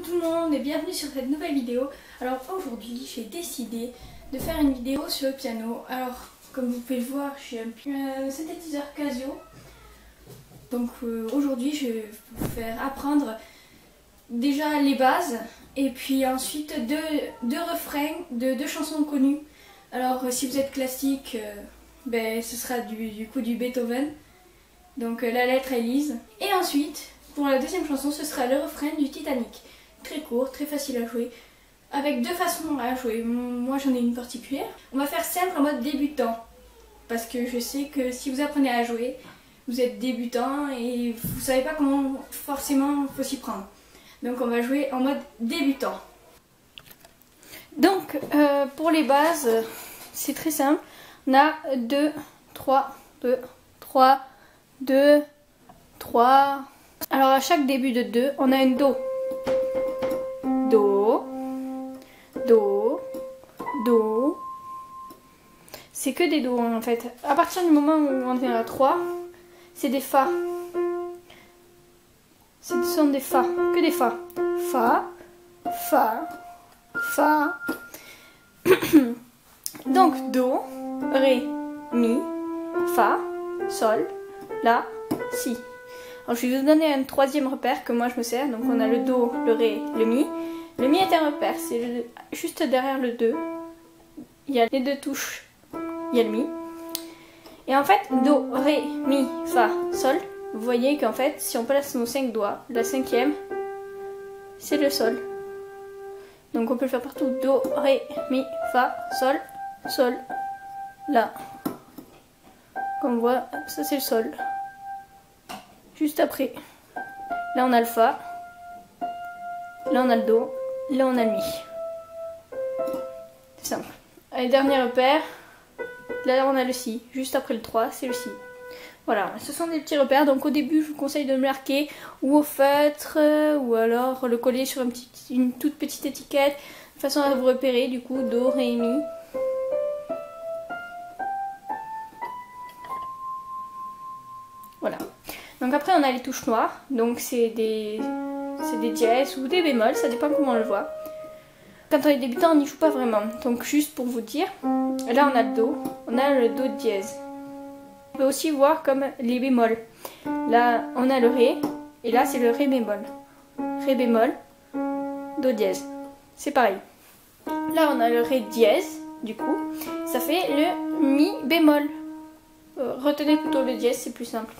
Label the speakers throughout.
Speaker 1: tout le monde et bienvenue sur cette nouvelle vidéo. Alors aujourd'hui j'ai décidé de faire une vidéo sur le piano. Alors comme vous pouvez le voir, j'ai un synthétiseur Casio. Donc aujourd'hui je vais vous faire apprendre déjà les bases et puis ensuite deux refrains de deux chansons connues. Alors si vous êtes classique, ce sera du coup du Beethoven. Donc la lettre est lise. Et ensuite, pour la deuxième chanson, ce sera le refrain du Titanic. Très court, très facile à jouer. Avec deux façons à jouer. Moi j'en ai une particulière. On va faire simple en mode débutant. Parce que je sais que si vous apprenez à jouer, vous êtes débutant et vous savez pas comment forcément faut s'y prendre. Donc on va jouer en mode débutant. Donc pour les bases, c'est très simple. On a 2, 3, 2, 3, 2, 3. Alors à chaque début de 2, on a un Do. Do, Do, Do. C'est que des Do en fait. À partir du moment où on vient à 3, c'est des Fa. Ce sont des Fa, que des Fa. Fa, Fa, Fa. Donc Do, Ré, Mi, Fa, Sol, La, Si. Alors je vais vous donner un troisième repère que moi je me sers. Donc on a le Do, le Ré, le Mi. Le Mi est un repère, c'est juste derrière le 2. Il y a les deux touches, il y a le Mi. Et en fait, Do, Ré, Mi, Fa, Sol. Vous voyez qu'en fait, si on place nos 5 doigts, la cinquième, c'est le Sol. Donc on peut le faire partout. Do, Ré, Mi, Fa, Sol, Sol, La. Comme on voit, ça c'est le Sol. Juste après. Là on a le Fa. Là on a le Do. Là on a le Mi. C'est simple. Allez, dernier repère. Là on a le Si. Juste après le 3, c'est le Si. Voilà, ce sont des petits repères. Donc au début, je vous conseille de le marquer ou au feutre ou alors le coller sur une toute petite étiquette de façon à vous repérer. Du coup, Do, Ré, Mi. Voilà. Donc après, on a les touches noires. Donc c'est des dièses ou des bémols, ça dépend comment on le voit. Quand on est débutant, on n'y joue pas vraiment. Donc juste pour vous dire, là on a le Do, on a le Do dièse. On peut aussi voir comme les bémols. Là, on a le Ré, et là, c'est le Ré bémol. Ré bémol, Do dièse. C'est pareil. Là, on a le Ré dièse, du coup. Ça fait le Mi bémol. Retenez plutôt le dièse, c'est plus simple.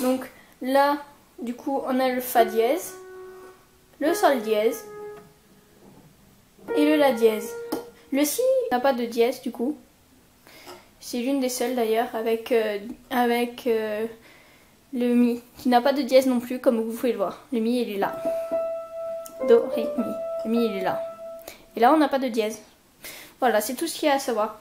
Speaker 1: Donc, là, du coup, on a le Fa dièse, le Sol dièse, et le La dièse. Le Si n'a pas de dièse, du coup. C'est l'une des seules d'ailleurs avec le Mi qui n'a pas de dièse non plus comme vous pouvez le voir. Le Mi il est là. Do, Ré, Mi. Le Mi il est là. Et là on n'a pas de dièse. Voilà, c'est tout ce qu'il y a à savoir.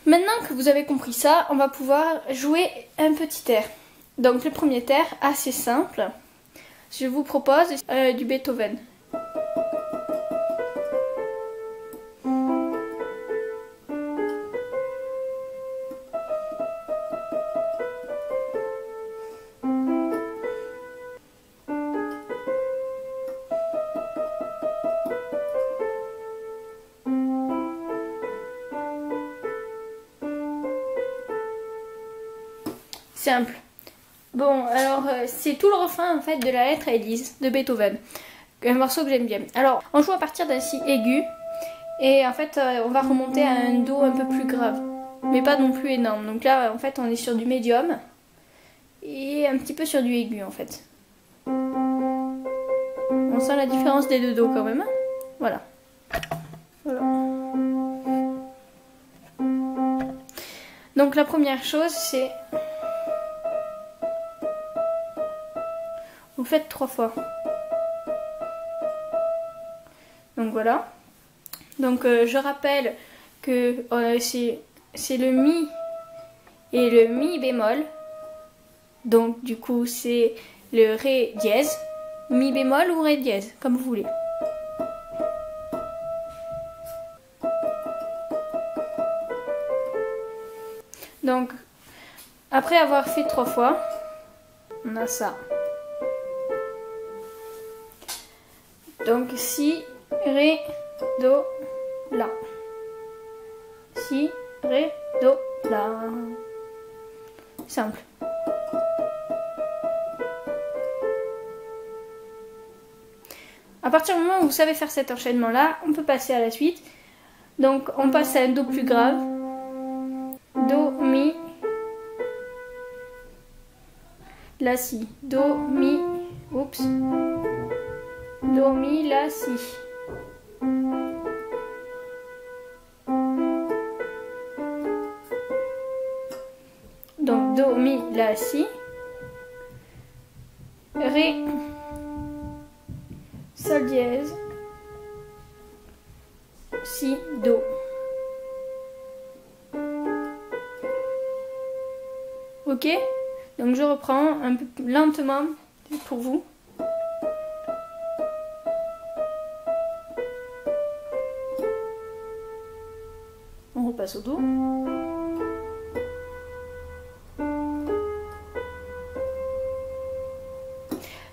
Speaker 1: Maintenant que vous avez compris ça, on va pouvoir jouer un petit air. Donc le premier air assez simple. Je vous propose du Beethoven. Simple. Bon, alors c'est tout le refrain en fait de la lettre Élise de Beethoven. Un morceau que j'aime bien. Alors, on joue à partir d'un Si aigu. Et en fait, on va remonter à un Do un peu plus grave. Mais pas non plus énorme. Donc là, en fait, on est sur du médium. Et un petit peu sur du aigu en fait. On sent la différence des deux Do quand même. Voilà. Voilà. Donc la première chose, c'est... Vous faites 3 fois. Donc voilà. Donc je rappelle que c'est le Mi et le Mi bémol. Donc du coup c'est le Ré dièse, Mi bémol ou Ré dièse, comme vous voulez. Donc après avoir fait 3 fois, on a ça. Donc si, ré, do, la. Si, ré, do, la. Simple. À partir du moment où vous savez faire cet enchaînement-là, on peut passer à la suite. Donc on passe à un do plus grave. Do, mi, la, si. Do, mi, oups. Do, mi, la, si. Donc do, mi, la, si. Ré, sol dièse, si, do. Ok? Donc je reprends un peu lentement pour vous. On repasse au do.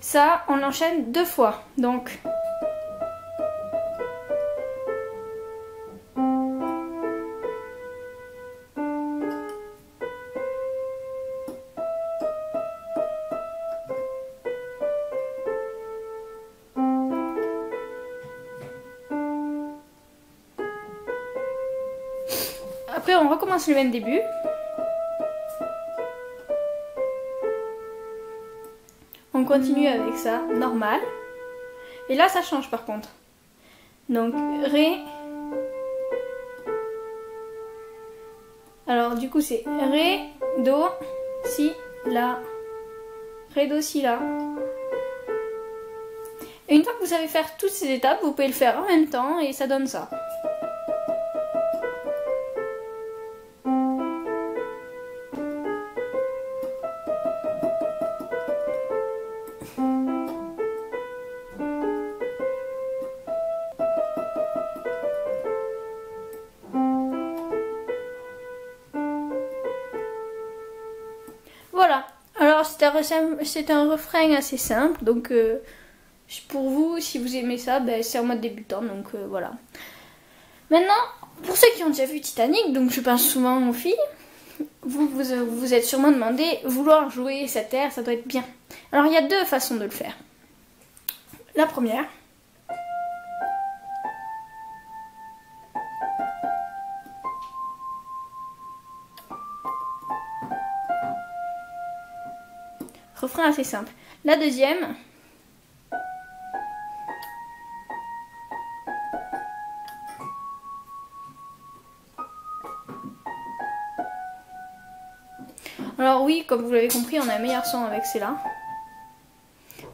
Speaker 1: Ça, on l'enchaîne 2 fois. Donc, après, on recommence le même début. On continue avec ça, normal. Et là, ça change par contre. Donc, ré. Alors, du coup, c'est ré, do, si, la. Ré, do, si, la. Et une fois que vous savez faire toutes ces étapes, vous pouvez le faire en même temps et ça donne ça. Voilà, alors c'est un refrain assez simple, donc pour vous, si vous aimez ça, ben, c'est en mode débutant, donc voilà. Maintenant, pour ceux qui ont déjà vu Titanic, donc je pense souvent aux filles, vous êtes sûrement demandé, vouloir jouer cette air, ça doit être bien. Alors il y a 2 façons de le faire. La première, refrain assez simple. La deuxième, alors oui, comme vous l'avez compris, on a un meilleur son avec celle-là.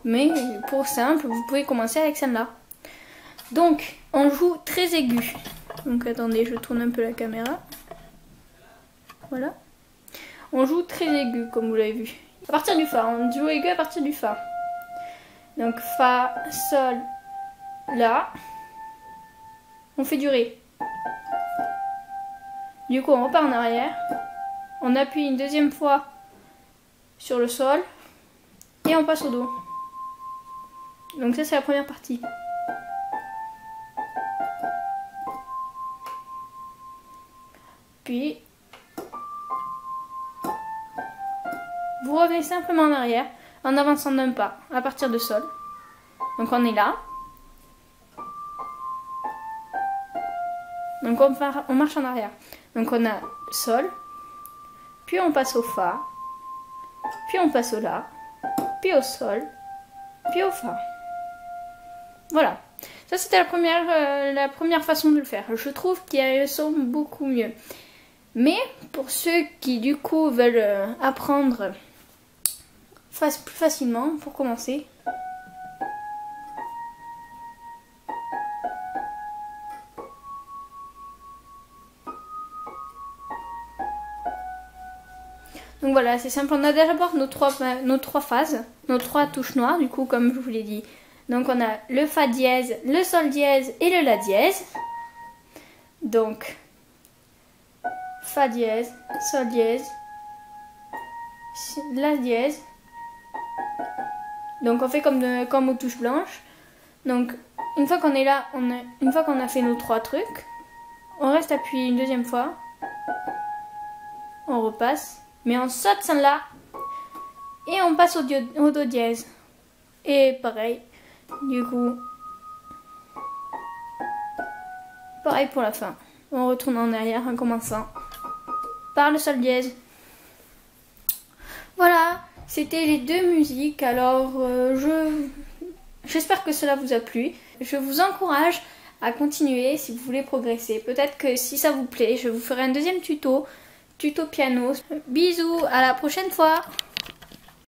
Speaker 1: Mais pour simple, vous pouvez commencer avec celle-là. Donc, on joue très aigu. Donc attendez, je tourne un peu la caméra. Voilà. On joue très aigu, comme vous l'avez vu. À partir du Fa, on joue aigu à partir du Fa. Donc Fa, Sol, La. On fait du Ré. Du coup, on repart en arrière. On appuie une deuxième fois sur le Sol. Et on passe au Do. Donc ça, c'est la première partie. Puis, vous revenez simplement en arrière en avançant d'un pas à partir de Sol. Donc on est là. Donc on marche en arrière. Donc on a Sol, puis on passe au Fa, puis on passe au La, puis au Sol, puis au Fa. Voilà. Ça c'était la première façon de le faire. Je trouve qu'il son beaucoup mieux. Mais pour ceux qui du coup veulent apprendre plus facilement, pour commencer, donc voilà, c'est simple. On a d'abord nos trois phases, nos 3 touches noires, du coup, comme je vous l'ai dit. Donc on a le Fa dièse, le Sol dièse et le La dièse. Donc Fa dièse, Sol dièse, La dièse. Donc on fait comme aux touches blanches. Donc une fois qu'on est là, une fois qu'on a fait nos 3 trucs, on reste appuyé une deuxième fois. On repasse, mais on saute celle-là et on passe au do dièse. Et pareil, du coup, pareil pour la fin. On retourne en arrière en commençant par le sol dièse. Voilà, c'était les 2 musiques. Alors, j'espère que cela vous a plu. Je vous encourage à continuer si vous voulez progresser. Peut-être que si ça vous plaît, je vous ferai un deuxième tuto piano. Bisous, à la prochaine fois.